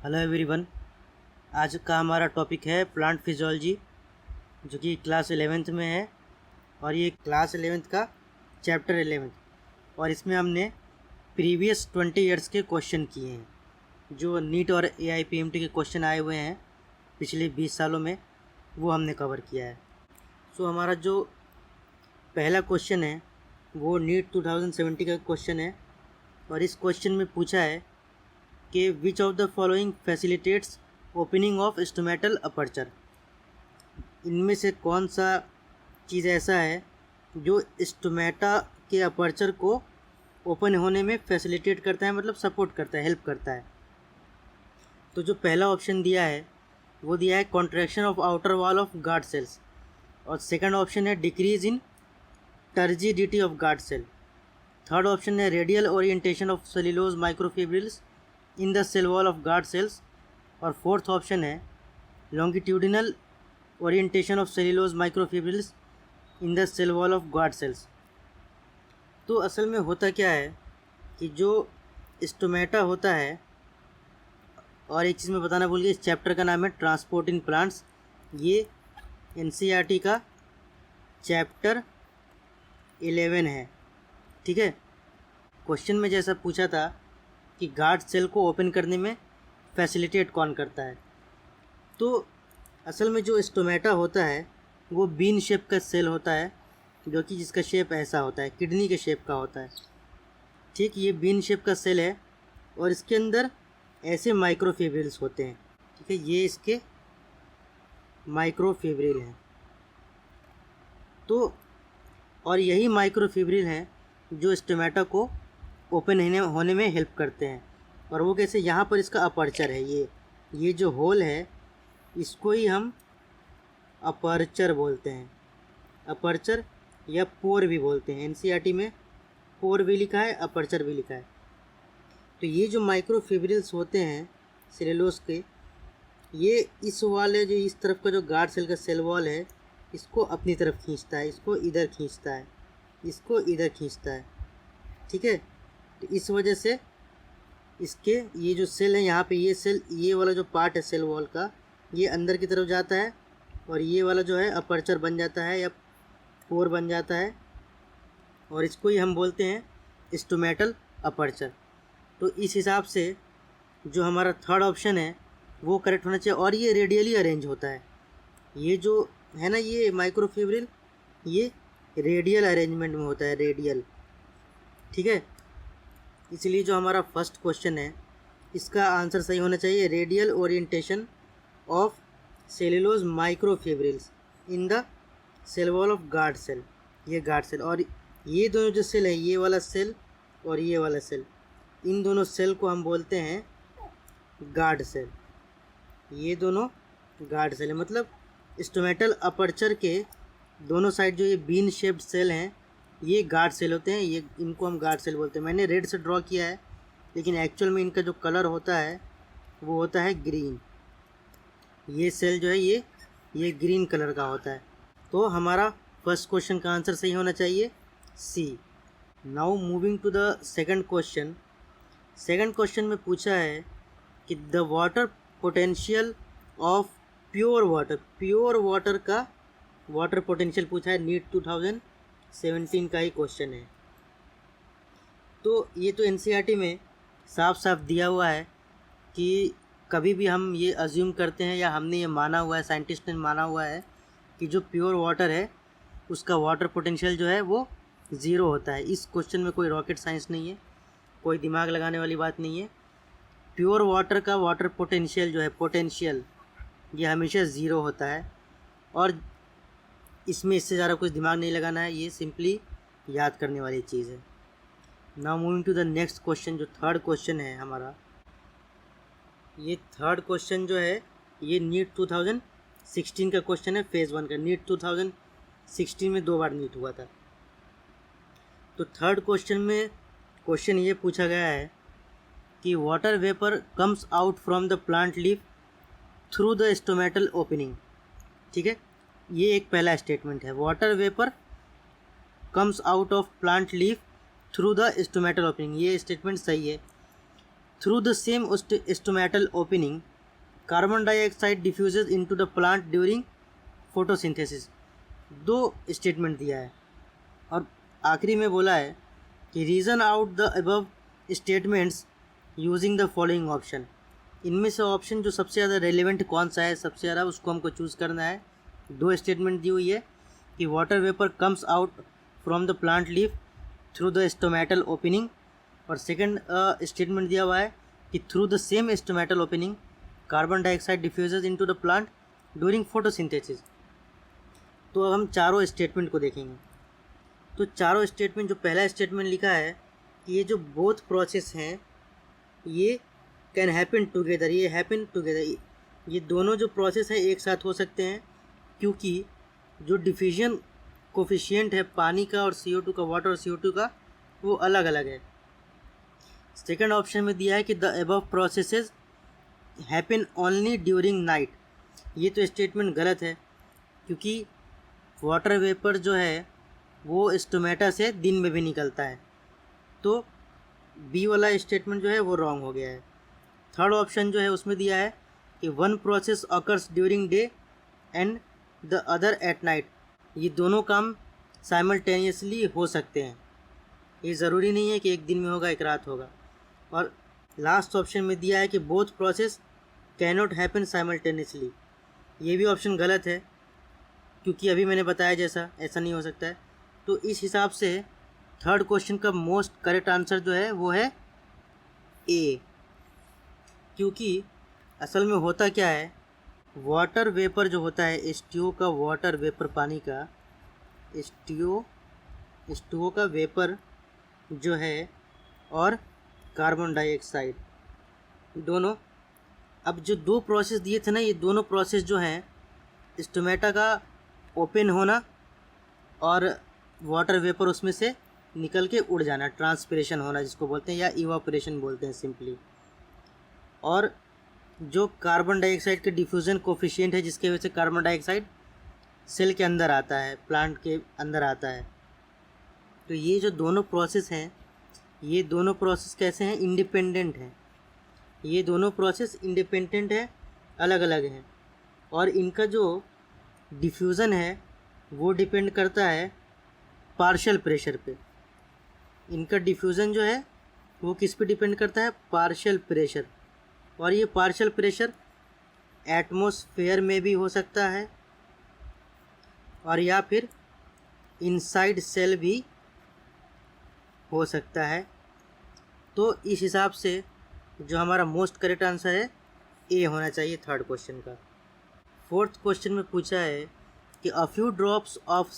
Hello everyone. आज का हमारा टॉपिक है प्लांट फिजियोलॉजी, जो कि क्लास 11th में है। और ये क्लास 11th का चैप्टर 11th, और इसमें हमने प्रीवियस 20 ईयर्स के क्वेश्चन किए हैं। जो नीट और AIPMT के क्वेश्चन आए हुए हैं पिछले 20 सालों में, वो हमने कवर किया है। सो हमारा जो पहला क्वेश्चन है वो नीट 2070 का क्वेश्चन है, और इस क्वेश्चन में पूछा है कि which of the following facilitates opening of stomatal aperture. इनमें से कौन सा चीज़ ऐसा है जो स्टोमेटा के अपर्चर को ओपन होने में फैसिलिटेट करता है, मतलब सपोर्ट करता है, हेल्प करता है। तो जो पहला ऑप्शन दिया है वो दिया है contraction of outer wall of guard cells, और सेकंड ऑप्शन है decrease in turgidity of guard cell. Third option है radial orientation of cellulose microfibrils in the cell wall of guard cells, और फोर्थ ऑप्शन है longitudinal orientation of cellulose microfibrils in the cell wall of guard cells. तो असल में होता क्या है कि जो स्टोमेटा होता है, और एक चीज़ मैं बताना भूल गया, इस चैप्टर का नाम है ट्रांसपोर्ट इन प्लांट्स। ये NCERT का चैप्टर 11 है, ठीक है। क्वेश्चन में जैसा पूछा था कि गार्ड सेल को ओपन करने में फैसिलिटेट कौन करता है, तो असल में जो स्टोमेटा होता है वो बीन शेप का सेल होता है, जो कि जिसका शेप ऐसा होता है, किडनी के शेप का होता है। ठीक, ये बीन शेप का सेल है, और इसके अंदर ऐसे माइक्रोफिब्रिल्स होते हैं। ठीक है, ये इसके माइक्रोफिब्रिल हैं। तो और यही माइक्रोफिब्रिल हैं जो स्टोमेटा को ओपन होने में हेल्प करते हैं। और वो कैसे, यहाँ पर इसका अपर्चर है, ये जो होल है इसको ही हम अपर्चर बोलते हैं। अपर्चर या पोर भी बोलते हैं। NCERT में पोर भी लिखा है, अपर्चर भी लिखा है। तो ये जो माइक्रोफिब्रिल्स होते हैं सेलुलोज के, ये इस वाले जो इस तरफ का जो गार्ड सेल का सेल वॉल है, इसको अपनी तरफ खींचता है, इसको इधर खींचता है, इसको इधर खींचता है। ठीक है, तो इस वजह से इसके ये जो सेल है यहाँ पे, ये सेल, ये वाला जो पार्ट है सेल वॉल का, ये अंदर की तरफ जाता है, और ये वाला जो है अपर्चर बन जाता है या पोर बन जाता है, और इसको ही हम बोलते हैं स्टोमेटल अपर्चर। तो इस हिसाब से जो हमारा थर्ड ऑप्शन है वो करेक्ट होना चाहिए। और ये रेडियली अरेंज होता है, ये जो है ना, ये माइक्रोफिब्रिल, ये रेडियल अरेंजमेंट में होता है, रेडियल। ठीक है, इसलिए जो हमारा फर्स्ट क्वेश्चन है इसका आंसर सही होना चाहिए, radial orientation of cellulose microfibrils in the cell wall of guard cell. ये गार्ड सेल, और ये दोनों जो सेल है, ये वाला सेल और ये वाला सेल, इन दोनों सेल को हम बोलते हैं गार्ड सेल। ये दोनों गार्ड सेल है, मतलब स्टोमेटल अपर्चर के दोनों साइड जो ये बीन शेप्ड सेल हैं, ये गार्ड सेल होते हैं। ये इनको हम गार्ड सेल बोलते हैं। मैंने रेड से ड्रॉ किया है, लेकिन एक्चुअल में इनका जो कलर होता है वो होता है ग्रीन। ये सेल जो है ये ग्रीन कलर का होता है। तो हमारा फर्स्ट क्वेश्चन का आंसर सही होना चाहिए, C। Now moving to the second question. Second question में पूछा है कि the water potential of pure water का वाटर पोटेंशियल पूछा है। नीट 2017 का ही क्वेश्चन है। तो ये तो NCERT में साफ साफ दिया हुआ है कि कभी भी हम ये अज्यूम करते हैं, या हमने ये माना हुआ है, साइंटिस्ट ने माना हुआ है कि जो प्योर वाटर है उसका वाटर पोटेंशियल जो है वो ज़ीरो होता है। इस क्वेश्चन में कोई रॉकेट साइंस नहीं है, कोई दिमाग लगाने वाली बात नहीं है। प्योर वाटर का वाटर पोटेंशियल जो है, पोटेंशियल, ये हमेशा ज़ीरो होता है, और इसमें इससे ज़्यादा कुछ दिमाग नहीं लगाना है, ये सिंपली याद करने वाली चीज़ है। Now moving to the next question, जो थर्ड क्वेश्चन है हमारा। ये थर्ड क्वेश्चन जो है ये नीट 2016 का क्वेश्चन है, फेज़ 1 का। नीट 2016 में 2 बार नीट हुआ था। तो थर्ड क्वेश्चन में क्वेश्चन ये पूछा गया है कि water vapour comes out from the plant leaf through the stomatal opening. ठीक है, ये एक पहला स्टेटमेंट है, water vapour comes out of plant leaf through the stomatal opening. ये स्टेटमेंट सही है। Through the same stomatal opening carbon dioxide diffuses into the plant during photosynthesis. दो स्टेटमेंट दिया है और आखिरी में बोला है कि reason out the above statements using the following option. इनमें से ऑप्शन जो सबसे ज़्यादा रेलिवेंट कौन सा है, सबसे ज़्यादा, उसको हमको चूज़ करना है। दो स्टेटमेंट दी हुई है कि water vapour comes out from the plant leaf through the stomatal opening, और सेकंड स्टेटमेंट दिया हुआ है कि through the same stomatal opening carbon dioxide diffuses into the plant during photosynthesis. तो अब हम चारों स्टेटमेंट को देखेंगे। तो चारों स्टेटमेंट, जो पहला स्टेटमेंट लिखा है कि ये जो बोथ प्रोसेस हैं ये कैन हैपन टुगेदर, ये हैपन टुगेदर, ये दोनों जो प्रोसेस है एक साथ हो सकते हैं, क्योंकि जो डिफ्यूजन कोफिशिएंट है पानी का और CO2 का, वाटर और CO2 का, वो अलग अलग है। सेकंड ऑप्शन में दिया है कि the above processes happen only during night. ये तो स्टेटमेंट गलत है, क्योंकि वाटर वेपर जो है वो स्टोमेटा से दिन में भी निकलता है। तो बी वाला स्टेटमेंट जो है वो रॉन्ग हो गया है। थर्ड ऑप्शन जो है उसमें दिया है कि one process occurs during day and the other at night. ये दोनों काम साइमल्टेनियसली हो सकते हैं, ये ज़रूरी नहीं है कि एक दिन में होगा एक रात होगा। और लास्ट ऑप्शन में दिया है कि both process can not happen simultaneously. ये भी ऑप्शन गलत है, क्योंकि अभी मैंने बताया जैसा ऐसा नहीं हो सकता है। तो इस हिसाब से थर्ड क्वेश्चन का मोस्ट करेक्ट आंसर जो है वो है ए, क्योंकि असल में होता क्या है, वाटर वेपर जो होता है H2O का, वाटर वेपर पानी का, H2O का वेपर जो है और कार्बन डाइऑक्साइड दोनों, अब जो दो प्रोसेस दिए थे ना, ये दोनों प्रोसेस जो हैं स्टोमेटा का ओपन होना और वाटर वेपर उसमें से निकल के उड़ जाना, ट्रांसपिरेशन होना जिसको बोलते हैं, या इवापोरेशन बोलते हैं सिंपली। और जो कार्बन डाइऑक्साइड के डिफ्यूज़न कोफिशिएंट है जिसके वजह से कार्बन डाइऑक्साइड सेल के अंदर आता है, प्लांट के अंदर आता है। तो ये जो दोनों प्रोसेस हैं, ये दोनों प्रोसेस कैसे हैं, इंडिपेंडेंट हैं। ये दोनों प्रोसेस इंडिपेंडेंट है, अलग अलग हैं, और इनका जो डिफ्यूज़न है वो डिपेंड करता है पार्शियल प्रेशर पे। इनका डिफ्यूज़न जो है वो किस पे डिपेंड करता है, पार्शियल प्रेशर। और ये पार्शियल प्रेशर एटमॉस्फेयर में भी हो सकता है और या फिर इनसाइड सेल भी हो सकता है। तो इस हिसाब से जो हमारा मोस्ट करेक्ट आंसर है ए होना चाहिए थर्ड क्वेश्चन का। फोर्थ क्वेश्चन में पूछा है कि a few drops of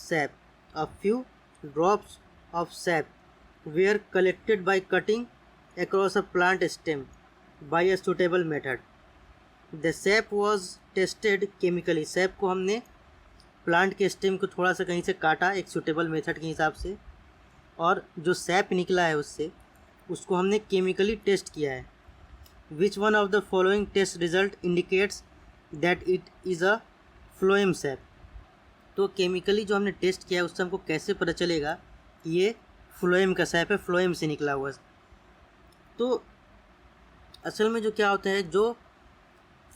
sap were collected by cutting across a plant stem by a suitable method. The sap was tested chemically. SAP को हमने प्लांट के स्टेम को थोड़ा सा कहीं से काटा एक सूटेबल मेथड के हिसाब से, और जो सैप निकला है उससे उसको हमने केमिकली टेस्ट किया है। Which one of the following test result indicates that it is a phloem sap. तो केमिकली जो हमने टेस्ट किया है उससे हमको कैसे पता चलेगा कि ये फ्लोएम का सैप है, फ्लोएम से निकला हुआ। तो असल में जो क्या होता है, जो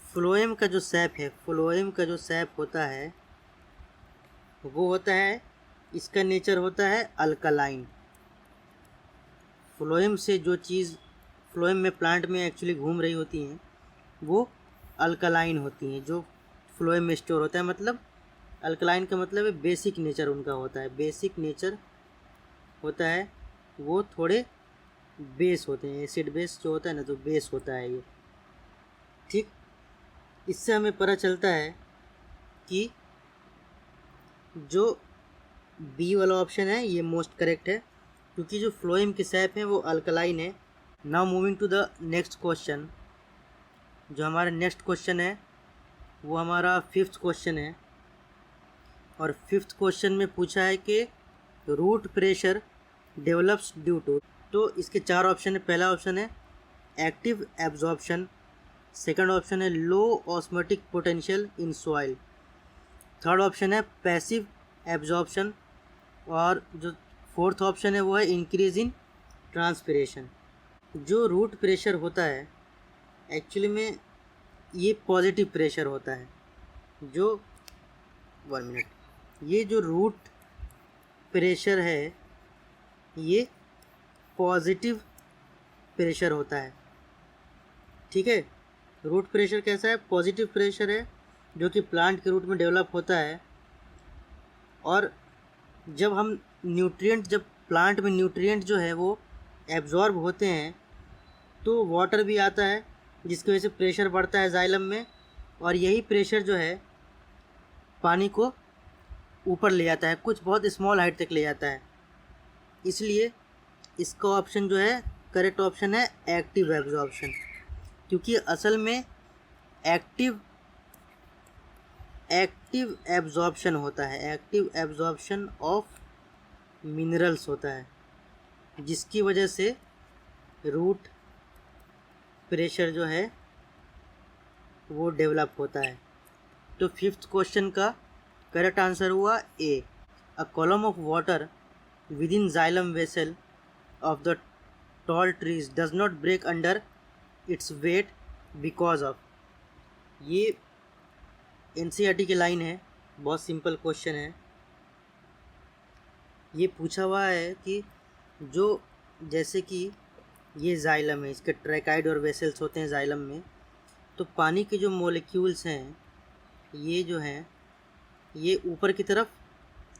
फ्लोएम का जो सैप होता है वो होता है, इसका नेचर होता है अल्कलाइन। फ्लोएम से जो चीज़ फ्लोएम में प्लांट में एक्चुअली घूम रही होती हैं वो अल्कलाइन होती हैं, जो फ्लोएम में स्टोर होता है। मतलब अल्कलाइन का मतलब है बेसिक नेचर उनका होता है, बेसिक नेचर होता है, वो थोड़े बेस होते हैं, एसिड बेस जो होता है ना, तो बेस होता है ये, ठीक। इससे हमें पता चलता है कि जो बी वाला ऑप्शन है ये मोस्ट करेक्ट है, क्योंकि जो फ्लोएम के सैप हैं वो अल्कलाइन है। Now moving to the next question. जो हमारा नेक्स्ट क्वेश्चन है वो हमारा फिफ्थ क्वेश्चन है, और फिफ्थ क्वेश्चन में पूछा है कि root pressure develops due to. तो इसके चार ऑप्शन है। पहला ऑप्शन है एक्टिव एब्जॉर्प्शन, सेकंड ऑप्शन है low osmotic potential in soil, third option है पैसिव एब्जॉर्प्शन, और जो फोर्थ ऑप्शन है वो है इंक्रीज इन ट्रांसपिरेशन। जो रूट प्रेशर होता है एक्चुअली में ये पॉजिटिव प्रेशर होता है। जो 1 मिनट, ये जो रूट प्रेशर है ये पॉजिटिव प्रेशर होता है। ठीक है, रूट प्रेशर कैसा है? पॉजिटिव प्रेशर है जो कि प्लांट के रूट में डेवलप होता है। और जब प्लांट में न्यूट्रिएंट जो है वो एब्जॉर्ब होते हैं तो वाटर भी आता है, जिसकी वजह से प्रेशर बढ़ता है जाइलम में, और यही प्रेशर जो है पानी को ऊपर ले जाता है, कुछ बहुत स्मॉल हाइट तक ले जाता है। इसलिए इसका ऑप्शन जो है करेक्ट ऑप्शन है एक्टिव एब्जॉर्प्शन, क्योंकि असल में एक्टिव एब्जॉर्प्शन होता है, एक्टिव एब्जॉर्प्शन ऑफ मिनरल्स होता है, जिसकी वजह से रूट प्रेशर जो है वो डेवलप होता है। तो 5th क्वेश्चन का करेक्ट आंसर हुआ A. A column of water within xylem vessel of the tall trees does not break under its weight because of. ये एनसीईआरटी की लाइन है, बहुत सिंपल क्वेश्चन है। ये पूछा हुआ है कि जो जैसे कि ये जाइलम है, इसके ट्रैकाइड और वेसल्स होते हैं जाइलम में, तो पानी के जो मॉलिक्यूल्स हैं ये जो हैं ये ऊपर की तरफ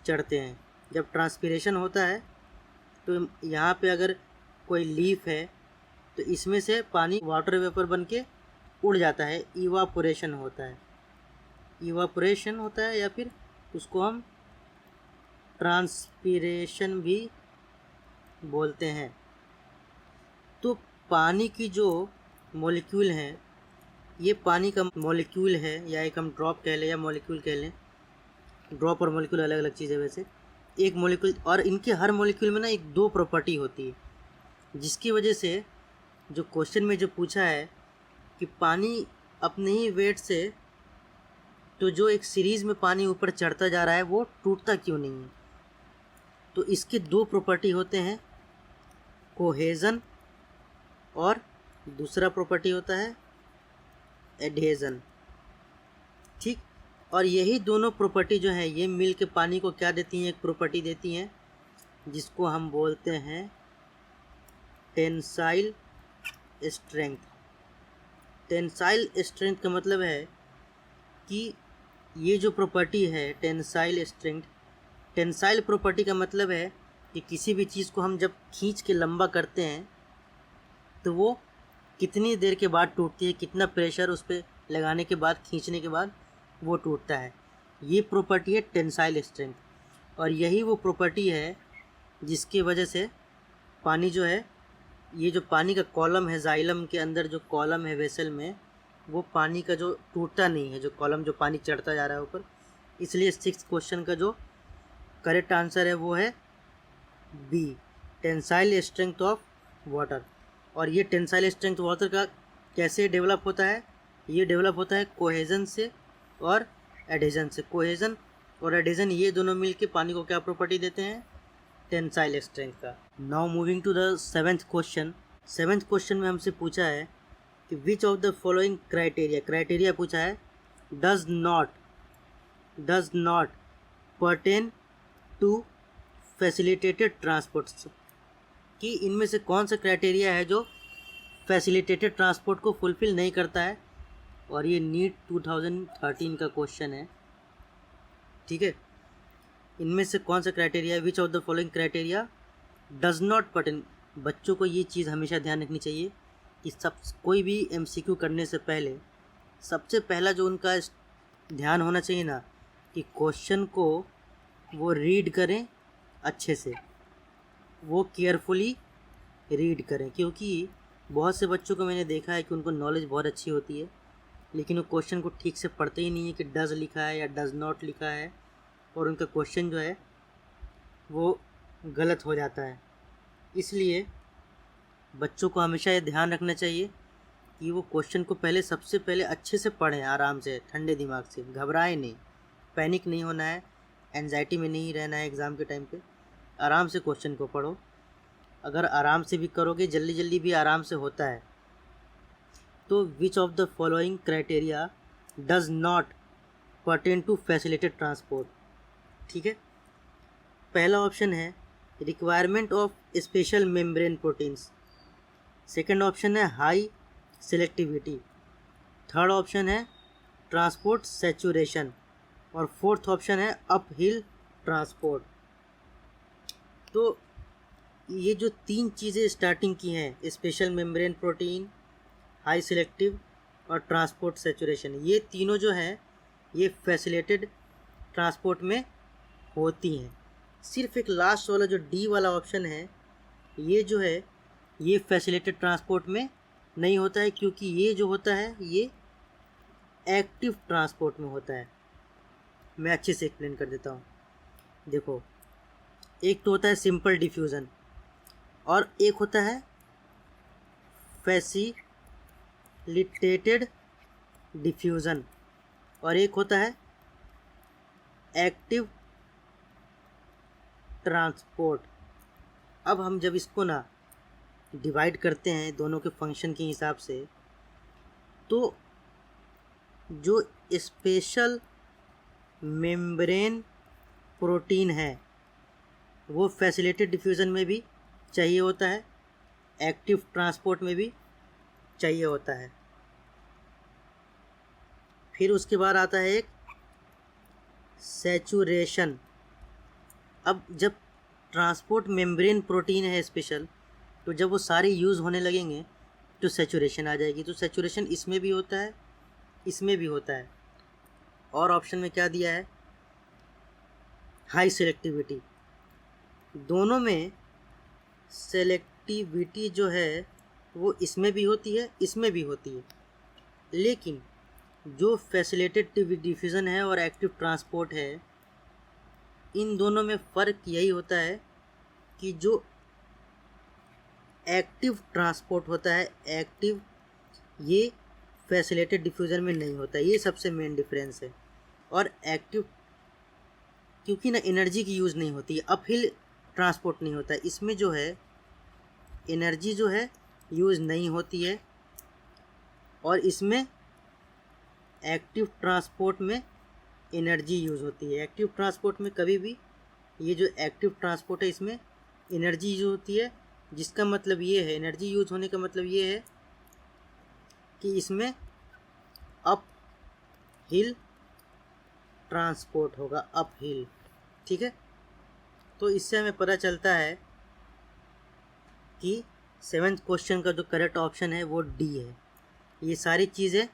चढ़ते हैं। जब ट्रांसपिरेशन होता है तो यहाँ पे अगर कोई लीफ है तो इसमें से पानी वाटर वेपर बन के उड़ जाता है, इवापोरेशन होता है या फिर उसको हम ट्रांसपिरेशन भी बोलते हैं। तो पानी की जो मॉलिक्यूल हैं, ये पानी का मॉलिक्यूल है, या एक हम ड्रॉप कह लें या मॉलिक्यूल कह लें। ड्रॉप और मॉलिक्यूल अलग अलग चीज़ है वैसे। एक मॉलिक्यूल, और इनके हर मॉलिक्यूल में ना एक दो प्रॉपर्टी होती है, जिसकी वजह से जो क्वेश्चन में जो पूछा है कि पानी अपने ही वेट से, तो जो एक सीरीज़ में पानी ऊपर चढ़ता जा रहा है वो टूटता क्यों नहीं है? तो इसके दो प्रॉपर्टी होते हैं, कोहेजन और दूसरा प्रॉपर्टी होता है एडहेजन। ठीक, और यही दोनों प्रॉपर्टी जो है ये मिल के पानी को क्या देती हैं? एक प्रॉपर्टी देती हैं जिसको हम बोलते हैं टेंसाइल स्ट्रेंथ। टेंसाइल स्ट्रेंथ का मतलब है कि ये जो प्रॉपर्टी है टेंसाइल स्ट्रेंथ, टेंसाइल प्रॉपर्टी का मतलब है कि किसी भी चीज़ को हम जब खींच के लंबा करते हैं तो वो कितनी देर के बाद टूटती है, कितना प्रेशर उस पर लगाने के बाद, खींचने के बाद वो टूटता है। ये प्रॉपर्टी है टेंसाइल स्ट्रेंथ, और यही वो प्रॉपर्टी है जिसकी वजह से पानी जो है, ये जो पानी का कॉलम है जाइलम के अंदर, जो कॉलम है वेसल में, वो पानी का जो टूटता नहीं है, जो कॉलम जो पानी चढ़ता जा रहा है ऊपर। इसलिए 6th क्वेश्चन का जो करेक्ट आंसर है वो है B, tensile strength of water. और ये टेंसाइल स्ट्रेंथ वाटर का कैसे डेवलप होता है? ये डेवलप होता है कोहेजन से और एडहेजन से। कोहेजन और एडहेजन ये दोनों मिलके पानी को क्या प्रॉपर्टी देते हैं? टेंसाइल स्ट्रेंथ का। Now moving to the 7th question. 7th question में हमसे पूछा है कि which of the following criteria पूछा है does not pertain to facilitated transports, कि इनमें से कौन सा क्राइटेरिया है जो फैसिलिटेटेड ट्रांसपोर्ट को फुलफ़िल नहीं करता है। और ये नीट 2013 का क्वेश्चन है। ठीक है, इनमें से कौन सा क्राइटेरिया है? विच of the following criteria does not pertain. बच्चों को ये चीज़ हमेशा ध्यान रखनी चाहिए कि कोई भी MCQ करने से पहले सबसे पहला जो उनका ध्यान होना चाहिए ना, कि क्वेश्चन को वो रीड करें अच्छे से, वो केयरफुली रीड करें। क्योंकि बहुत से बच्चों को मैंने देखा है कि उनको नॉलेज बहुत अच्छी होती है, लेकिन वो क्वेश्चन को ठीक से पढ़ते ही नहीं है कि डज लिखा है या डज नॉट लिखा है, और उनका क्वेश्चन जो है वो गलत हो जाता है। इसलिए बच्चों को हमेशा ये ध्यान रखना चाहिए कि वो क्वेश्चन को सबसे पहले अच्छे से पढ़ें, आराम से, ठंडे दिमाग से, घबराए नहीं, पैनिक नहीं होना है, एंजाइटी में नहीं रहना है एग्ज़ाम के टाइम पे। आराम से क्वेश्चन को पढ़ो अगर आराम से भी करोगे, जल्दी जल्दी भी आराम से होता है। तो which of the following criteria does not pertain to facilitated transport. ठीक है, पहला ऑप्शन है requirement of special membrane proteins, second option है हाई सेलेक्टिविटी, थर्ड ऑप्शन है ट्रांसपोर्ट सैचुरेशन, और फोर्थ ऑप्शन है अप हिल ट्रांसपोर्ट। तो ये जो तीन चीज़ें स्टार्टिंग की हैं, special membrane protein, high selective और ट्रांसपोर्ट सैचुरेशन, ये तीनों जो हैं ये फैसिलिटेड ट्रांसपोर्ट में होती हैं। सिर्फ एक लास्ट वाला जो डी वाला ऑप्शन है, ये जो है ये फैसिलिटेड ट्रांसपोर्ट में नहीं होता है, क्योंकि ये जो होता है ये एक्टिव ट्रांसपोर्ट में होता है। मैं अच्छे से एक्सप्लेन कर देता हूँ। देखो, एक तो होता है सिंपल डिफ्यूज़न और एक होता है फैसिलिटेटेड डिफ्यूज़न और एक होता है एक्टिव ट्रांसपोर्ट। अब हम जब इसको ना डिवाइड करते हैं दोनों के फंक्शन के हिसाब से, तो जो स्पेशल मेम्ब्रेन प्रोटीन है वो फैसिलिटेड डिफ्यूज़न में भी चाहिए होता है, एक्टिव ट्रांसपोर्ट में भी चाहिए होता है। फिर उसके बाद आता है एक सैचुरेशन। अब जब ट्रांसपोर्ट मेम्ब्रेन प्रोटीन है स्पेशल, तो जब वो सारे यूज़ होने लगेंगे तो सैचुरेशन आ जाएगी। तो सैचुरेशन इसमें भी होता है, इसमें भी होता है। और ऑप्शन में क्या दिया है, हाई सेलेक्टिविटी। दोनों में सेलेक्टिविटी जो है वो इसमें भी होती है, इसमें भी होती है, लेकिन जो फैसिलिटेड डिफ्यूज़न है और एक्टिव ट्रांसपोर्ट है, इन दोनों में फ़र्क यही होता है कि जो एक्टिव ट्रांसपोर्ट होता है, एक्टिव, ये फैसिलिटेड डिफ्यूज़न में नहीं होता। ये सबसे मेन डिफरेंस है। और एक्टिव क्योंकि ना एनर्जी की यूज़ नहीं होती है, अपहिल ट्रांसपोर्ट नहीं होता है, इसमें जो है एनर्जी जो है यूज़ नहीं होती है, और इसमें एक्टिव ट्रांसपोर्ट में एनर्जी यूज़ होती है। एक्टिव ट्रांसपोर्ट में कभी भी ये जो एक्टिव ट्रांसपोर्ट है इसमें एनर्जी यूज़ होती है, जिसका मतलब ये है, एनर्जी यूज़ होने का मतलब ये है कि इसमें अप हिल ट्रांसपोर्ट होगा, अप हिल। ठीक है, तो इससे हमें पता चलता है कि 7th क्वेश्चन का जो करेक्ट ऑप्शन है वो डी है। ये सारी चीज़ें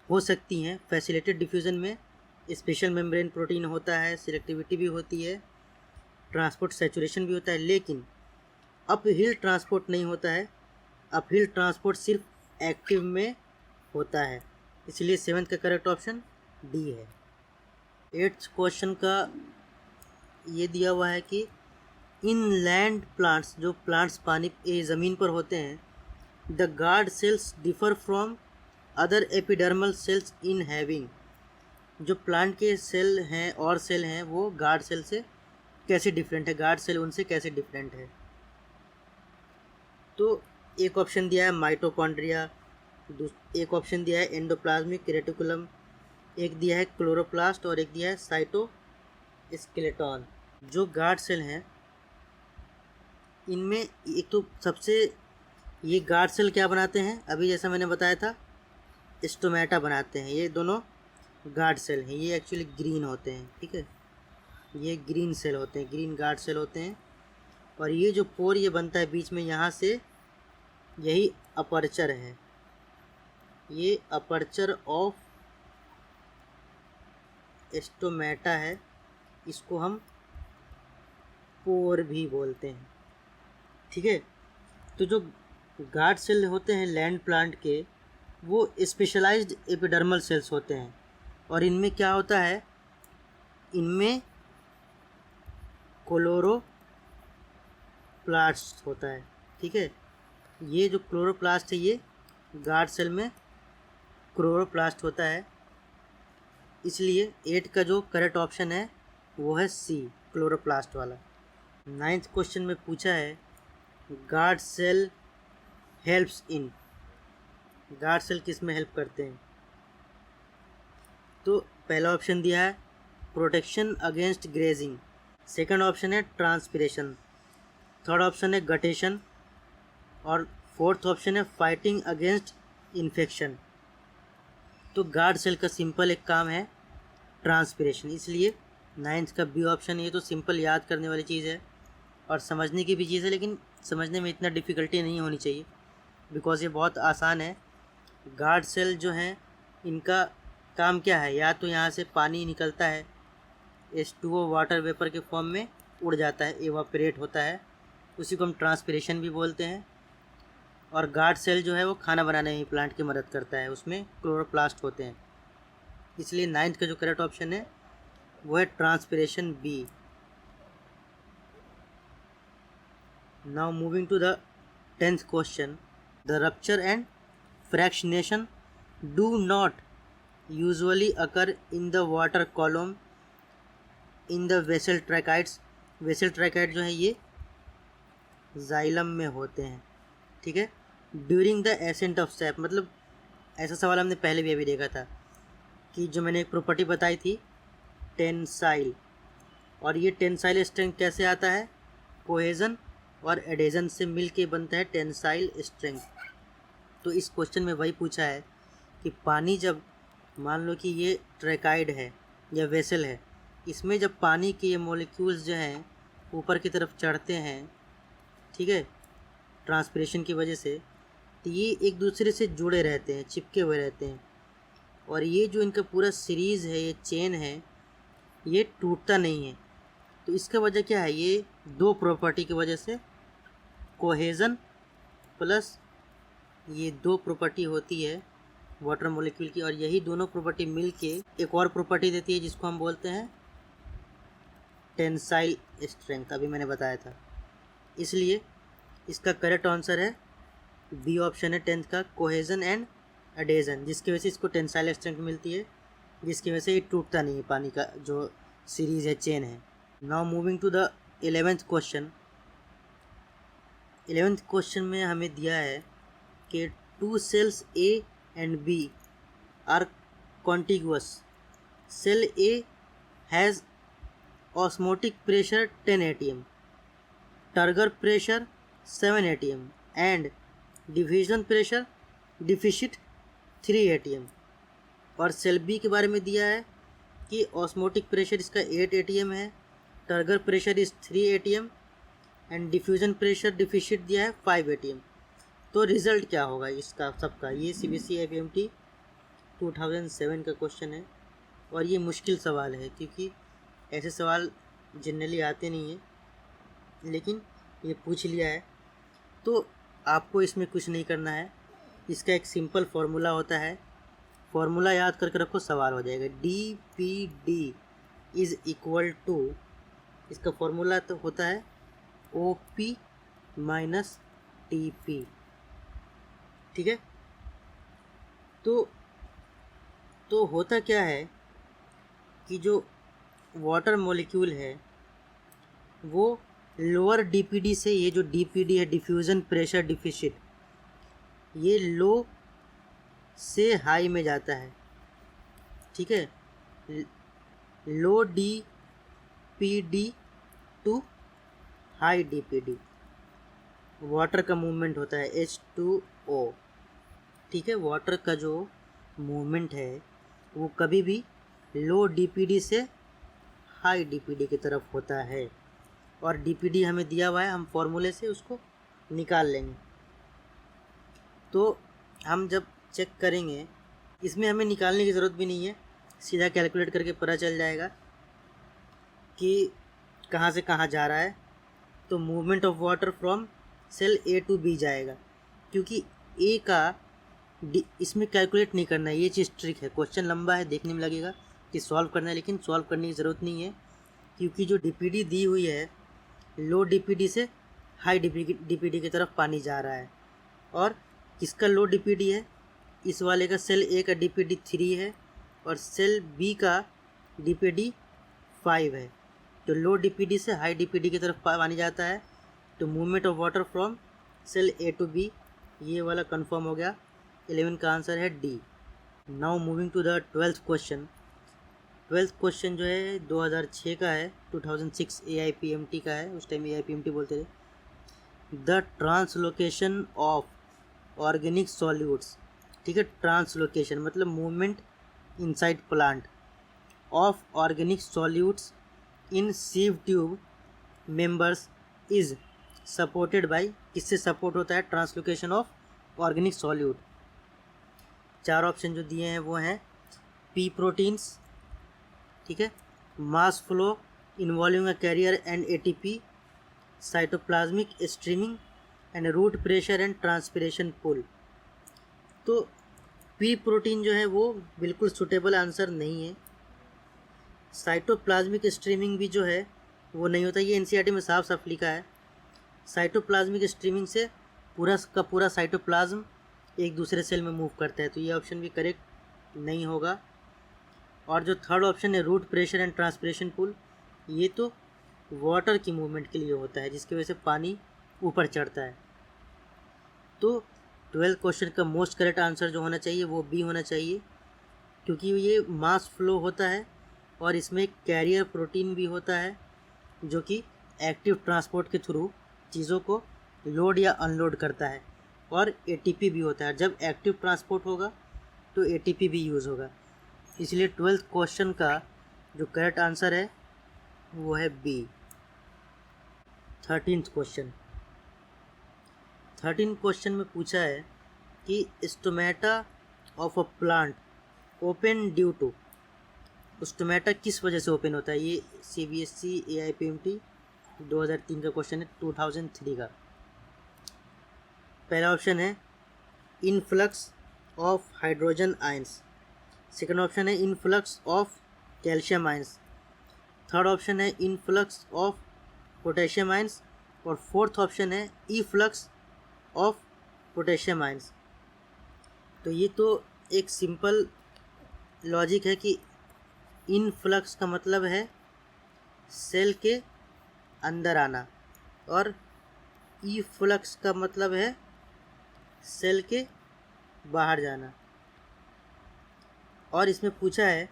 हो सकती हैं फैसिलिटेड डिफ्यूज़न में। स्पेशल मेम्ब्रेन प्रोटीन होता है, सिलेक्टिविटी भी होती है, ट्रांसपोर्ट सैचुरेशन भी होता है, लेकिन अप हिल ट्रांसपोर्ट नहीं होता है। अप हिल ट्रांसपोर्ट सिर्फ एक्टिव में होता है, इसलिए 7th का करेक्ट ऑप्शन डी है। 8th क्वेश्चन का ये दिया हुआ है कि इन लैंड प्लांट्स, जो प्लांट्स पानी ज़मीन पर होते हैं, the guard cells differ from other epidermal cells in having. जो प्लांट के सेल हैं और सेल हैं वो गार्ड सेल से कैसे डिफरेंट है, गार्ड सेल उनसे कैसे डिफरेंट है। तो एक ऑप्शन दिया है माइटोकॉन्ड्रिया, एक ऑप्शन दिया है एंडोप्लाज्मिक रेटिकुलम, एक दिया है क्लोरोप्लास्ट और एक दिया है साइटोस्केलेटन। जो गार्ड सेल हैं इनमें एक तो सबसे, ये गार्ड सेल क्या बनाते हैं, अभी जैसा मैंने बताया था स्टोमेटा बनाते हैं। ये दोनों गार्ड सेल हैं, ये एक्चुअली ग्रीन होते हैं। ठीक है, ये ग्रीन सेल होते हैं, ग्रीन गार्ड सेल होते हैं। और ये जो पोर ये बनता है बीच में, यहाँ से यही अपर्चर है, ये अपर्चर ऑफ स्टोमेटा है, इसको हम पोर भी बोलते हैं। ठीक है, तो जो गार्ड सेल होते हैं लैंड प्लांट के, वो स्पेशलाइज्ड एपिडर्मल सेल्स होते हैं। और इनमें क्या होता है, इनमें क्लोरोप्लास्ट होता है। ठीक है, ये जो क्लोरोप्लास्ट है ये गार्ड सेल में क्लोरोप्लास्ट होता है, इसलिए 8 का जो करेक्ट ऑप्शन है वो है सी, क्लोरोप्लास्ट वाला। 9th क्वेश्चन में पूछा है guard cell helps in, guard cell किस में हेल्प करते हैं? तो पहला ऑप्शन दिया है protection against grazing, second option है ट्रांसपिरेशन, थर्ड ऑप्शन है गटेशन, और फोर्थ ऑप्शन है फाइटिंग अगेंस्ट इन्फेक्शन। तो गार्ड सेल का सिंपल एक काम है ट्रांसपिरेशन, इसलिए नाइन्थ का बी ऑप्शन। ये तो सिंपल याद करने वाली चीज़ है और समझने की भी चीज़ है, लेकिन समझने में इतना डिफ़िकल्टी नहीं होनी चाहिए बिकॉज़ ये बहुत आसान है। गार्ड सेल जो हैं इनका काम क्या है, या तो यहाँ से पानी निकलता है H2O वाटर वेपर के फॉर्म में उड़ जाता है, एवापोरेट होता है, उसी को हम ट्रांसपिरेशन भी बोलते हैं। और गार्ड सेल जो है वो खाना बनाने में प्लांट की मदद करता है, उसमें क्लोरोप्लास्ट होते हैं। इसलिए नाइन्थ का जो करेक्ट ऑप्शन है वो है transpiration B. Now moving to the 10th question, the rupture and fractionation do not usually occur in the water column in the vessel tracheids. Vessel tracheid जो है ये जाइलम में होते हैं, ठीक है। During the ascent of sap, मतलब ऐसा सवाल हमने पहले भी अभी देखा था कि जो मैंने एक प्रॉपर्टी बताई थी टेंसाइल, और ये टेंसाइल स्ट्रेंथ कैसे आता है, कोहेजन और एडेजन से मिल के बनता है टेंसाइल स्ट्रेंथ। तो इस क्वेश्चन में वही पूछा है कि पानी जब मान लो कि ये ट्रैकाइड है या वेसल है, इसमें जब पानी के ये मॉलिक्यूल्स जो हैं ऊपर की तरफ चढ़ते हैं, ठीक है, ट्रांसपिरेशन की वजह से, तो ये एक दूसरे से जुड़े रहते हैं, चिपके हुए रहते हैं, और ये जो इनका पूरा सीरीज़ है, ये चेन है, ये टूटता नहीं है। तो इसका वजह क्या है, ये दो प्रॉपर्टी की वजह से, कोहेजन प्लस ये दो प्रॉपर्टी होती है वाटर मॉलिक्यूल की, और यही दोनों प्रॉपर्टी मिल के एक और प्रॉपर्टी देती है जिसको हम बोलते हैं टेंसाइल स्ट्रेंथ, अभी मैंने बताया था। इसलिए इसका करेक्ट आंसर है बी ऑप्शन है 10th का, कोहेजन एंड एडेजन, जिसकी वजह से इसको टेंसाइल स्ट्रेंथ मिलती है, जिसकी वजह से ये टूटता नहीं है, पानी का जो सीरीज़ है, चेन है। Now moving to the 11th question. 11th question में हमें दिया है कि two cells A and B are contiguous. Cell A has osmotic pressure 10 atm, turgor pressure 7 atm and diffusion pressure deficit 3 atm। और cell B के बारे में दिया है कि ऑस्मोटिक प्रेशर इसका 8 atm है, टर्गर प्रेशर इस 3 atm and diffusion pressure deficit दिया है 5 atm। तो रिज़ल्ट क्या होगा इसका सबका, ये CBSE FMT 2007 का क्वेश्चन है, और ये मुश्किल सवाल है क्योंकि ऐसे सवाल जनरली आते नहीं हैं, लेकिन ये पूछ लिया है। तो आपको इसमें कुछ नहीं करना है, इसका एक सिंपल फार्मूला होता है, फार्मूला याद करके रखो, सवाल हो जाएगा। DPD इज़ इक्वल टू, इसका फार्मूला तो होता है OP माइनस TP, ठीक है। तो होता क्या है कि जो वाटर मॉलिक्यूल है वो लोअर DPD से, ये जो DPD है डिफ्यूज़न प्रेशर डिफिशिट, ये लो से हाई में जाता है, ठीक है। Low DPD to high DPD water का मूवमेंट होता है H2O, ठीक है। वाटर का जो मूवमेंट है वो कभी भी लो DPD से हाई DPD की तरफ होता है, और DPD हमें दिया हुआ है, हम फॉर्मूले से उसको निकाल लेंगे। तो हम जब चेक करेंगे, इसमें हमें निकालने की ज़रूरत भी नहीं है, सीधा कैलकुलेट करके पता चल जाएगा कि कहाँ से कहाँ जा रहा है। तो movement of water from cell A to B जाएगा, क्योंकि A का इसमें कैलकुलेट नहीं करना है, ये चीज़ ट्रिक है। क्वेश्चन लंबा है, देखने में लगेगा कि सॉल्व करना है, लेकिन सॉल्व करने की ज़रूरत नहीं है, क्योंकि जो DPD दी हुई है, लो DPD से हाई DPD की तरफ पानी जा रहा है। और किसका लो DPD है, इस वाले का सेल A का DPD 3 है और सेल B का DPD 5 है। तो लो DPD से हाई DPD की तरफ पानी जाता है, तो movement of water from cell A to B, ये वाला कंफर्म हो गया। 11 का आंसर है D. Now moving to the 12th question. 12th question जो है 2006 का है, 2006 AIPMT का है, उस टाइम AIPMT बोलते थे। The translocation of organic solutes, ठीक है, ट्रांसलोकेशन मतलब movement inside plant of organic solutes in sieve tube members is supported by, किससे सपोर्ट होता है translocation of organic solute? 4 option जो दिए हैं वो हैं पी प्रोटीन्स, ठीक है, mass flow involving a carrier and ATP, cytoplasmic streaming and root pressure and transpiration pull. तो पी प्रोटीन जो है वो बिल्कुल सूटेबल आंसर नहीं है। साइटोप्लाज्मिक स्ट्रीमिंग भी जो है वो नहीं होता, ये NCERT में साफ साफ लिखा है। साइटोप्लाज्मिक स्ट्रीमिंग से पूरा का पूरा साइटोप्लाज्म एक दूसरे सेल में मूव करता है, तो ये ऑप्शन भी करेक्ट नहीं होगा। और जो थर्ड ऑप्शन है root pressure and transpiration pull, ये तो वाटर की मूवमेंट के लिए होता है जिसकी वजह से पानी ऊपर चढ़ता है। तो 12 क्वेश्चन का मोस्ट करेक्ट आंसर जो होना चाहिए वो बी होना चाहिए, क्योंकि ये मास फ्लो होता है और इसमें कैरियर प्रोटीन भी होता है जो कि एक्टिव ट्रांसपोर्ट के थ्रू चीज़ों को लोड या अनलोड करता है, और ATP भी होता है। जब एक्टिव ट्रांसपोर्ट होगा तो ATP भी यूज़ होगा, इसलिए 12th क्वेश्चन का जो करेक्ट आंसर है वो है B. 13th question. 13th question में पूछा है कि stomata of a plant open due to, stomata किस वजह से ओपन होता है? ये CBSE AIPMT 2003 का क्वेश्चन है, 2003 का। पहला ऑप्शन है influx of hydrogen ions, second option है influx of calcium ions, third option है इनफ्लक्स ऑफ पोटेशियम आयंस, और फोर्थ ऑप्शन है इफ्लक्स ऑफ पोटेशियम आयंस। तो ये तो एक सिंपल लॉजिक है कि इनफ्लक्स का मतलब है सेल के अंदर आना, और इफ्लक्स का मतलब है सेल के बाहर जाना। और इसमें पूछा है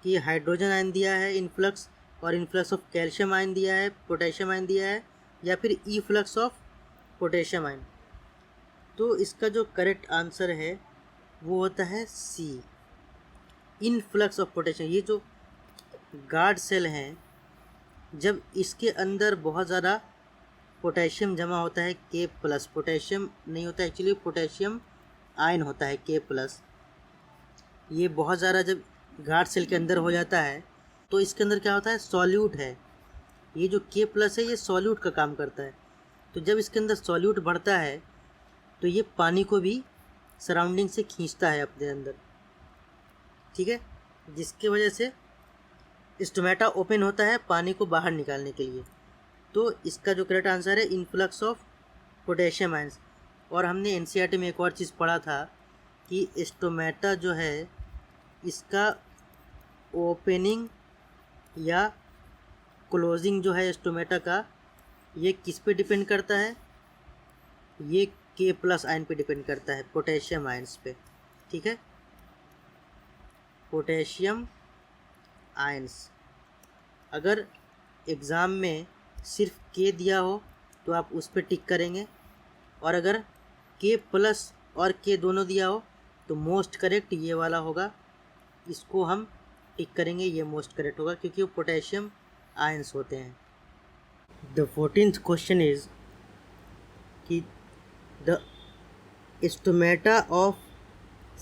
कि हाइड्रोजन आयन दिया है इनफ्लक्स, और इनफ्लक्स ऑफ कैल्शियम आयन दिया है, पोटेशियम आयन दिया है, या फिर इफ्लक्स ऑफ पोटेशियम आयन। तो इसका जो करेक्ट आंसर है वो होता है सी, इनफ्लक्स ऑफ पोटेशियम। ये जो गार्ड सेल हैं, जब इसके अंदर बहुत ज़्यादा पोटेशियम जमा होता है K+, पोटेशियम नहीं होता एक्चुअली, पोटेशियम आयन होता है K+, ये बहुत ज़्यादा जब गार्ड सेल के अंदर हो जाता है तो इसके अंदर क्या होता है, सॉल्यूट है। ये जो K+ है ये सॉल्यूट का काम करता है। तो जब इसके अंदर सॉल्यूट बढ़ता है तो ये पानी को भी सराउंडिंग से खींचता है अपने अंदर, ठीक है, जिसकी वजह से स्टोमेटा ओपन होता है पानी को बाहर निकालने के लिए। तो इसका जो करेक्ट आंसर है इनफ्लक्स ऑफ पोटेशियम आयंस। और हमने NCERT में एक और चीज़ पढ़ा था कि स्टोमेटा जो है इसका ओपनिंग या क्लोजिंग जो है स्टोमेटा का, ये किस पे डिपेंड करता है? ये K+ आयन पे डिपेंड करता है, पोटेशियम आयंस पे, ठीक है, पोटेशियम आयंस। अगर एग्ज़ाम में सिर्फ K दिया हो तो आप उस पर टिक करेंगे, और अगर K+ और K दोनों दिया हो तो मोस्ट करेक्ट ये वाला होगा, इसको हम टिक करेंगे, ये मोस्ट करेक्ट होगा क्योंकि वो पोटेशियम आयंस होते हैं। द 14th क्वेश्चन इज कि the stomata of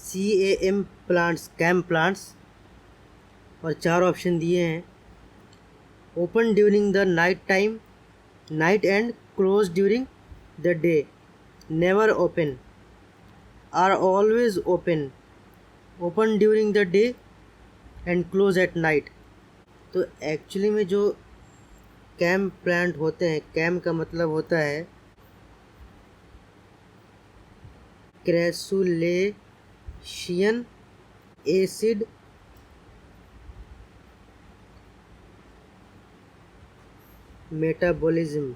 CAM plants, CAM plants, और 4 ऑप्शन दिए हैं, open during the night time, night and close during the day, never open, or always open, open during the day and close at night. तो actually में जो cam plant होते हैं, cam का मतलब होता है क्रैसुलेशियन एसिड मेटाबॉलिज्म,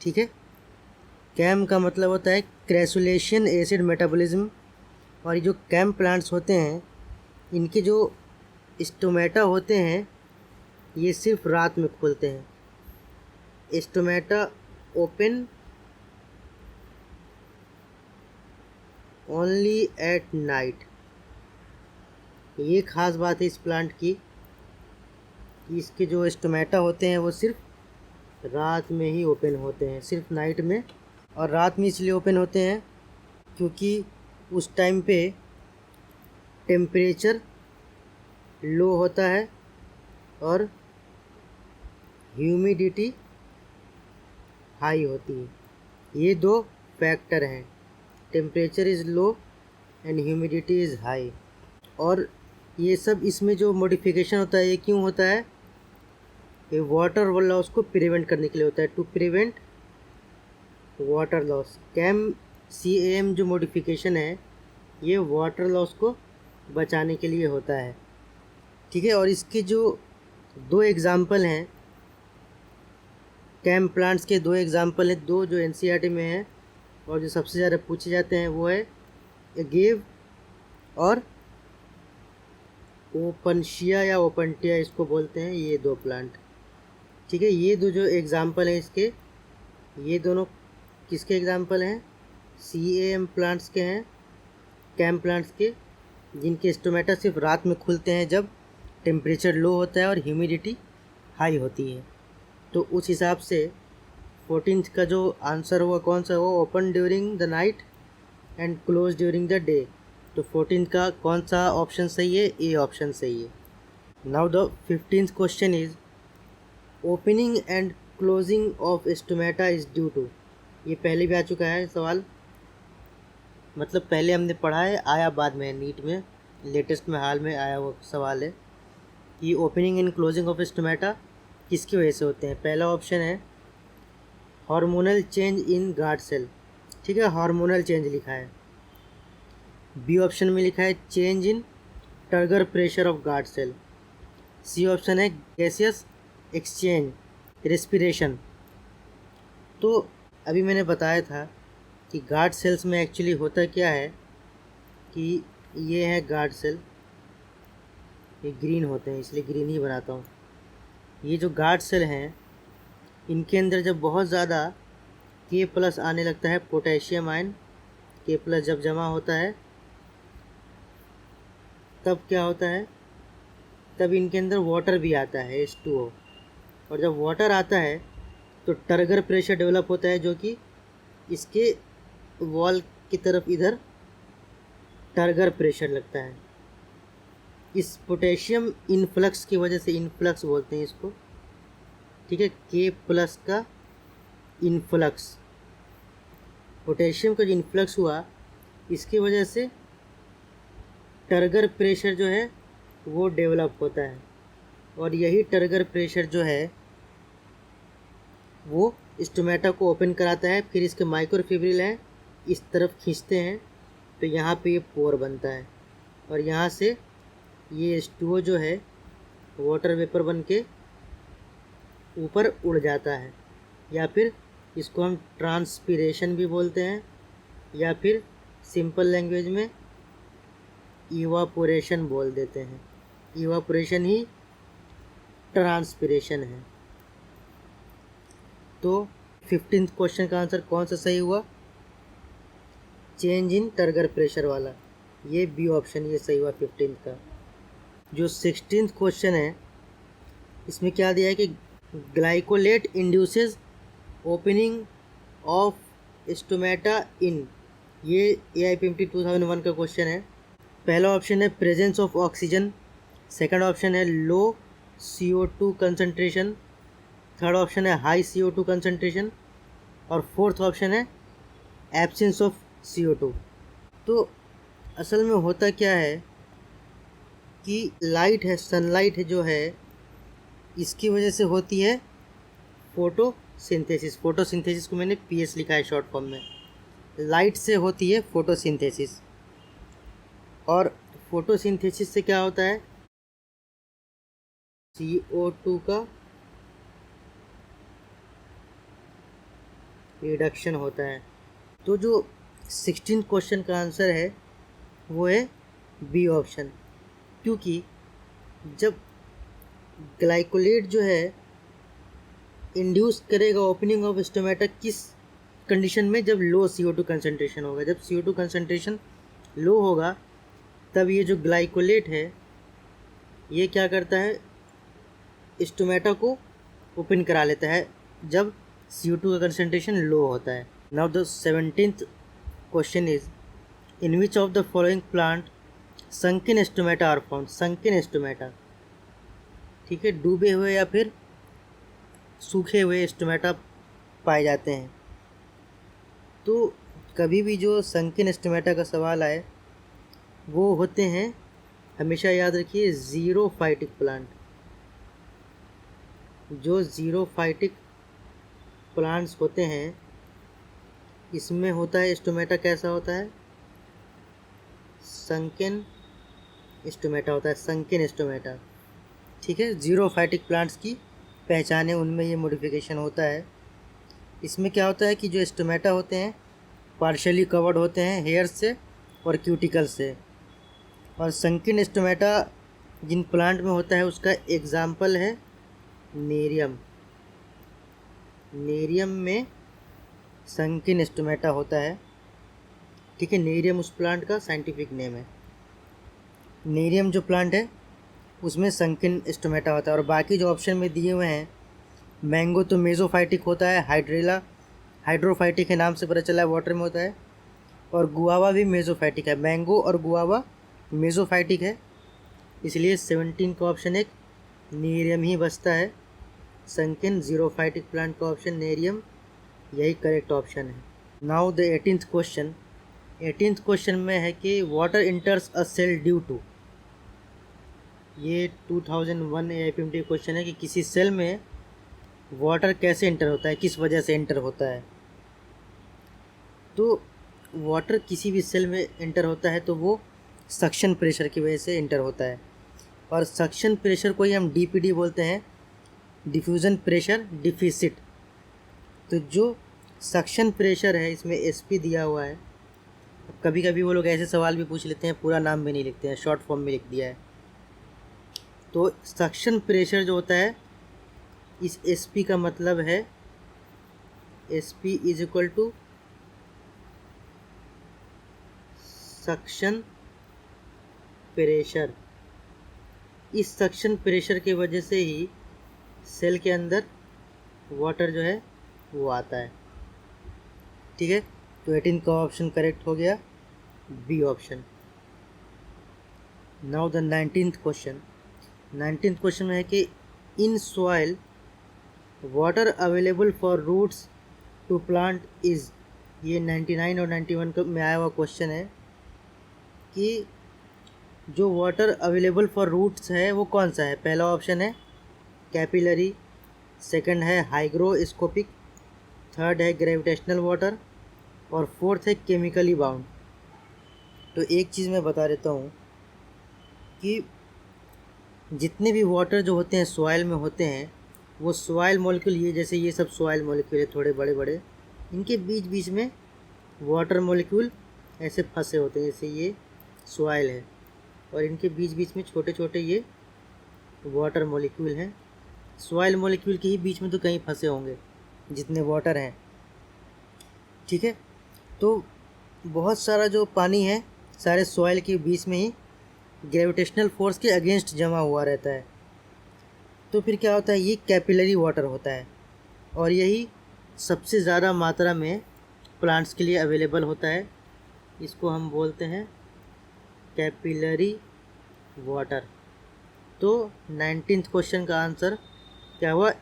ठीक है। कैम का मतलब होता है क्रैसुलेशन एसिड मेटाबॉलिज्म। और ये जो कैम प्लांट्स होते हैं इनके जो स्टोमेटा होते हैं ये सिर्फ रात में खुलते हैं। Stomata open only at night. ये खास बात है इस प्लांट की कि इसके जो स्टोमेटा होते हैं वो सिर्फ रात में ही ओपन होते हैं, सिर्फ नाइट में। और रात में इसलिए ओपन होते हैं क्योंकि उस टाइम पे टेम्परेचर लो होता है और ह्यूमिडिटी हाई होती है। ये दो फैक्टर हैं, temperature is low and humidity is high. और ये सब इसमें जो मॉडिफिकेशन होता है ये क्यों होता है? ये वाटर लॉस को प्रिवेंट करने के लिए होता है, to prevent water loss. CAM जो मॉडिफिकेशन है ये वाटर लॉस को बचाने के लिए होता है, ठीक है। और इसके जो दो एग्ज़ाम्पल हैं, कैम प्लांट्स के दो एग्ज़ाम्पल हैं, दो जो NCERT में हैं और जो सबसे ज़्यादा पूछे जाते हैं वो है एगेव और ओपनशिया या ओपनटिया इसको बोलते हैं, ये दो प्लांट, ठीक है। ये दो जो एग्ज़ाम्पल हैं इसके, ये दोनों किसके एग्ज़ाम्पल हैं? CAM प्लांट्स के हैं, कैम प्लांट्स के, जिनके स्टोमेटा सिर्फ रात में खुलते हैं जब टेम्परेचर लो होता है और ह्यूमिडिटी हाई होती है। तो उस हिसाब से 14th का जो आंसर हुआ कौन सा हुआ? Open during the night and close during the day. तो 14th का कौन सा ऑप्शन सही है? ए ऑप्शन सही है। Now the 15th question is opening and closing of stomata is due to. ये पहले भी आ चुका है सवाल, मतलब पहले हमने पढ़ा है, आया बाद में नीट में, लेटेस्ट में हाल में आया वो सवाल है कि opening and closing of stomata किसकी वजह से होते हैं। पहला ऑप्शन है hormonal change in guard cell, ठीक है, हार्मोनल चेंज लिखा है। बी ऑप्शन में लिखा है change in turgor pressure of guard cell. C option है गैसियस एक्सचेंज, रेस्पिरेशन। तो अभी मैंने बताया था कि गार्ड सेल्स में एक्चुअली होता क्या है कि ये है गार्ड सेल, ये ग्रीन होते हैं इसलिए ग्रीन ही बनाता हूँ। ये जो गार्ड सेल हैं इनके अंदर जब बहुत ज़्यादा K+ आने लगता है, पोटेशियम आयन K+ जब जमा होता है तब क्या होता है? तब इनके अंदर वाटर भी आता है, H2O। और जब वाटर आता है तो टर्गर प्रेशर डेवलप होता है जो कि इसके वॉल की तरफ इधर टर्गर प्रेशर लगता है। इस पोटेशियम इनफ्लक्स की वजह से, इनफ्लक्स बोलते हैं इसको, ठीक है, K+ का इनफ्लक्स, पोटेशियम का जो इनफ्लक्स हुआ इसकी वजह से टर्गर प्रेशर जो है वो डेवलप होता है। और यही टर्गर प्रेशर जो है वो स्टोमेटा को ओपन कराता है। फिर इसके माइक्रोफिब्रिल हैं इस तरफ खींचते हैं तो यहाँ पे ये पोर बनता है और यहाँ से ये H2O जो है वाटर वेपर बन के ऊपर उड़ जाता है, या फिर इसको हम ट्रांसपीरेशन भी बोलते हैं, या फिर सिंपल लैंग्वेज में इवापोरेशन बोल देते हैं। इवापोरेशन ही ट्रांसपीरेशन है। तो 15th क्वेश्चन का आंसर कौन सा सही हुआ? चेंज इन टर्गर प्रेशर वाला, ये बी ऑप्शन ये सही हुआ 15th का। जो 16th क्वेश्चन है इसमें क्या दिया है कि glycolate induces opening of stomata in, ये AIPMT 2001 का क्वेश्चन है। पहला ऑप्शन है presence of oxygen, second option है low CO2 concentration, third option है हाई CO2 कंसंट्रेशन और फोर्थ ऑप्शन है एब्सेंस ऑफ CO2। तो असल में होता क्या है कि लाइट है, सनलाइट है जो है इसकी वजह से होती है फोटोसिंथेसिस। फोटोसिंथेसिस को मैंने PS लिखा है शॉर्ट फॉर्म में। लाइट से होती है फोटोसिंथेसिस और फोटोसिंथेसिस से क्या होता है? CO2 का रिडक्शन होता है। तो जो 16 क्वेश्चन का आंसर है वो है बी ऑप्शन, क्योंकि जब ग्लाइकोलेट जो है इंड्यूस करेगा ओपनिंग ऑफ स्टोमेटा किस कंडीशन में, जब लो CO2 कंसनट्रेशन होगा। जब CO2 कंसनट्रेशन लो होगा तब ये जो ग्लाइकोलेट है ये क्या करता है, स्टोमेटा को ओपन करा लेता है जब CO2 का कंसनट्रेशन लो होता है। Now the 17th question is in which of the following plant sunken stomata are found. Sunken stomata, ठीक है, डूबे हुए या फिर सूखे हुए स्टोमेटा पाए जाते हैं। तो कभी भी जो संकिन स्टोमेटा का सवाल आए वो होते हैं, हमेशा याद रखिए, ज़ीरोफाइटिक प्लांट। जो ज़ीरोफाइटिक प्लांट्स होते हैं इसमें होता है स्टोमेटा कैसा होता है, संकिन स्टोमेटा होता है, संकिन स्टोमेटा, ठीक है। ज़ीरोफाइटिक प्लांट्स की पहचान है, उनमें ये मॉडिफिकेशन होता है। इसमें क्या होता है कि जो स्टोमेटा होते हैं पार्शियली कवर्ड होते हैं हेयर से और क्यूटिकल से। और संकिन स्टोमेटा जिन प्लांट में होता है उसका एग्जाम्पल है नेरियम। नेरियम में संकिन स्टोमेटा होता है, ठीक है। नेरियम उस प्लांट का साइंटिफिक नेम है। नेरियम जो प्लांट है उसमें संकिन स्टोमेटा होता है। और बाकी जो ऑप्शन में दिए हुए हैं, मैंगो तो मेसोफाइटिक होता है, हाइड्रेला हाइड्रोफाइटिक है, नाम से पता चला है वाटर में होता है, और गुआवा भी मेसोफाइटिक है। मैंगो और गुआवा मेसोफाइटिक है, इसलिए 17 का ऑप्शन एक नेरियम ही बचता है। संकिन ज़ीरोफाइटिक प्लांट का ऑप्शन नेरियम यही करेक्ट ऑप्शन है। Now the 18th question. 18th question में है कि water enters a cell due to. ये 2001 AIPMT क्वेश्चन है कि किसी सेल में वाटर कैसे इंटर होता है, किस वजह से इंटर होता है। तो वाटर किसी भी सेल में इंटर होता है तो वो सक्शन प्रेशर की वजह से इंटर होता है। और सक्शन प्रेशर को ही हम DPD बोलते हैं, डिफ्यूज़न प्रेशर डिफिसिट। तो जो सक्शन प्रेशर है इसमें SP दिया हुआ है। कभी कभी वो लोग ऐसे सवाल भी पूछ लेते हैं, पूरा नाम भी नहीं लिखते हैं, शॉर्ट फॉर्म में लिख दिया है। तो सक्शन प्रेशर जो होता है, इस SP का मतलब है SP is equal to suction pressure. इस सक्शन प्रेशर की वजह से ही सेल के अंदर वाटर जो है वो आता है, ठीक है। तो 18 का ऑप्शन करेक्ट हो गया, B option. Now the 19th question. 19th question में है कि in soil water available for roots to plant is. ये 99 और 91 में आया हुआ क्वेश्चन है कि जो वाटर अवेलेबल फॉर रूट्स है वो कौन सा है। पहला ऑप्शन है कैपिलरी, सेकंड है हाइग्रोस्कोपिक, थर्ड है ग्रेविटेशनल वाटर, और फोर्थ है केमिकली बाउंड। तो एक चीज़ मैं बता देता हूँ कि जितने भी वाटर जो होते हैं सॉइल में होते हैं वो सॉइल मॉलिक्यूल, ये जैसे ये सब सॉइल मॉलिक्यूल है थोड़े बड़े बड़े, इनके बीच बीच में वाटर मॉलिक्यूल ऐसे फंसे होते हैं। जैसे ये सॉइल है और इनके बीच बीच में छोटे छोटे ये वाटर मॉलिक्यूल हैं। सॉइल मॉलिक्यूल के ही बीच में तो कहीं फंसे होंगे जितने वाटर हैं, ठीक है। तो बहुत सारा जो पानी है सारे सॉइल के बीच में ही ग्रेविटेशनल फोर्स के अगेंस्ट जमा हुआ रहता है। तो फिर क्या होता है, ये कैपिलरी वाटर होता है और यही सबसे ज़्यादा मात्रा में प्लांट्स के लिए अवेलेबल होता है। इसको हम बोलते हैं कैपिलरी वाटर। तो 19th क्वेश्चन का आंसर क्या हुआ,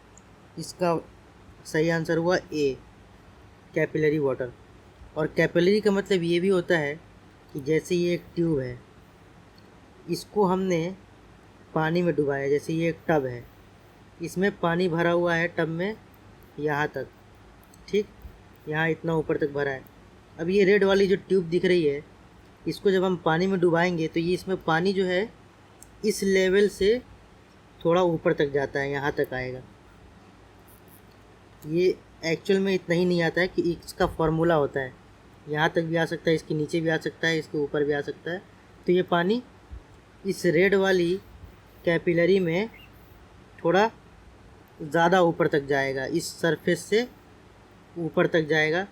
इसका सही आंसर हुआ ए, कैपिलरी वाटर। और कैपिलरी का मतलब ये भी होता है कि जैसे ये एक ट्यूब है, इसको हमने पानी में डुबाया, जैसे ये एक टब है, इसमें पानी भरा हुआ है टब में यहाँ तक, ठीक, यहाँ इतना ऊपर तक भरा है। अब ये रेड वाली जो ट्यूब दिख रही है, इसको जब हम पानी में डुबाएंगे तो ये इसमें पानी जो है इस लेवल से थोड़ा ऊपर तक जाता है, यहाँ तक आएगा। ये एक्चुअल में इतना ही नहीं आता है कि इसका फार्मूला होता है, यहाँ तक भी आ सकता है, इसके नीचे भी आ सकता है, इसके ऊपर भी आ सकता है। तो ये पानी इस रेड वाली कैपिलरी में थोड़ा ज़्यादा ऊपर तक जाएगा, इस सरफेस से ऊपर तक जाएगा।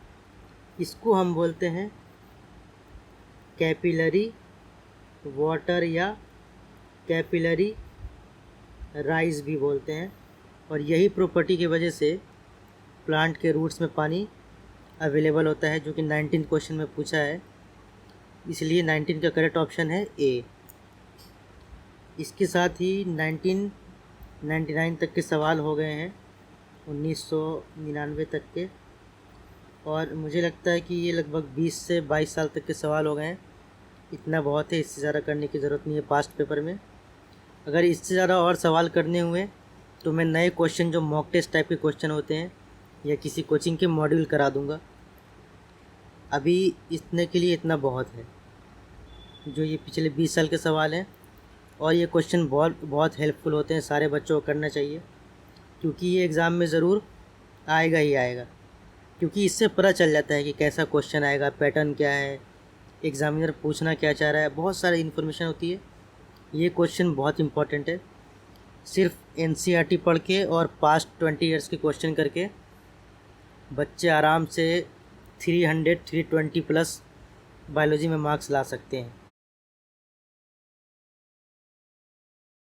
इसको हम बोलते हैं कैपिलरी वाटर या कैपिलरी राइज भी बोलते हैं। और यही प्रॉपर्टी की वजह से प्लांट के रूट्स में पानी अवेलेबल होता है, जो कि 19 क्वेश्चन में पूछा है। इसलिए 19 का करेक्ट ऑप्शन है ए। इसके साथ ही 1999 तक के सवाल हो गए हैं, 1999 तक के। और मुझे लगता है कि ये लगभग 20 से 22 साल तक के सवाल हो गए हैं। इतना बहुत है, इससे ज़्यादा करने की ज़रूरत नहीं है पास्ट पेपर में। अगर इससे ज़्यादा और सवाल करने हुए तो मैं नए क्वेश्चन जो मॉक टेस्ट टाइप के क्वेश्चन होते हैं या किसी कोचिंग के मॉड्यूल करा दूंगा। अभी इतने के लिए इतना बहुत है। जो ये पिछले 20 साल के सवाल हैं, और ये क्वेश्चन बहुत हेल्पफुल होते हैं, सारे बच्चों को करना चाहिए, क्योंकि ये एग्ज़ाम में ज़रूर आएगा ही आएगा। क्योंकि इससे पता चल जाता है कि कैसा क्वेश्चन आएगा, पैटर्न क्या है, एग्ज़ामिनर पूछना क्या चाह रहा है, बहुत सारी इन्फॉर्मेशन होती है। ये क्वेश्चन बहुत इंपॉर्टेंट है। सिर्फ एनसीईआरटी पढ़ के और पास्ट 20 ईयर्स के क्वेश्चन करके बच्चे आराम से 300-320 प्लस बायोलॉजी में मार्क्स ला सकते हैं।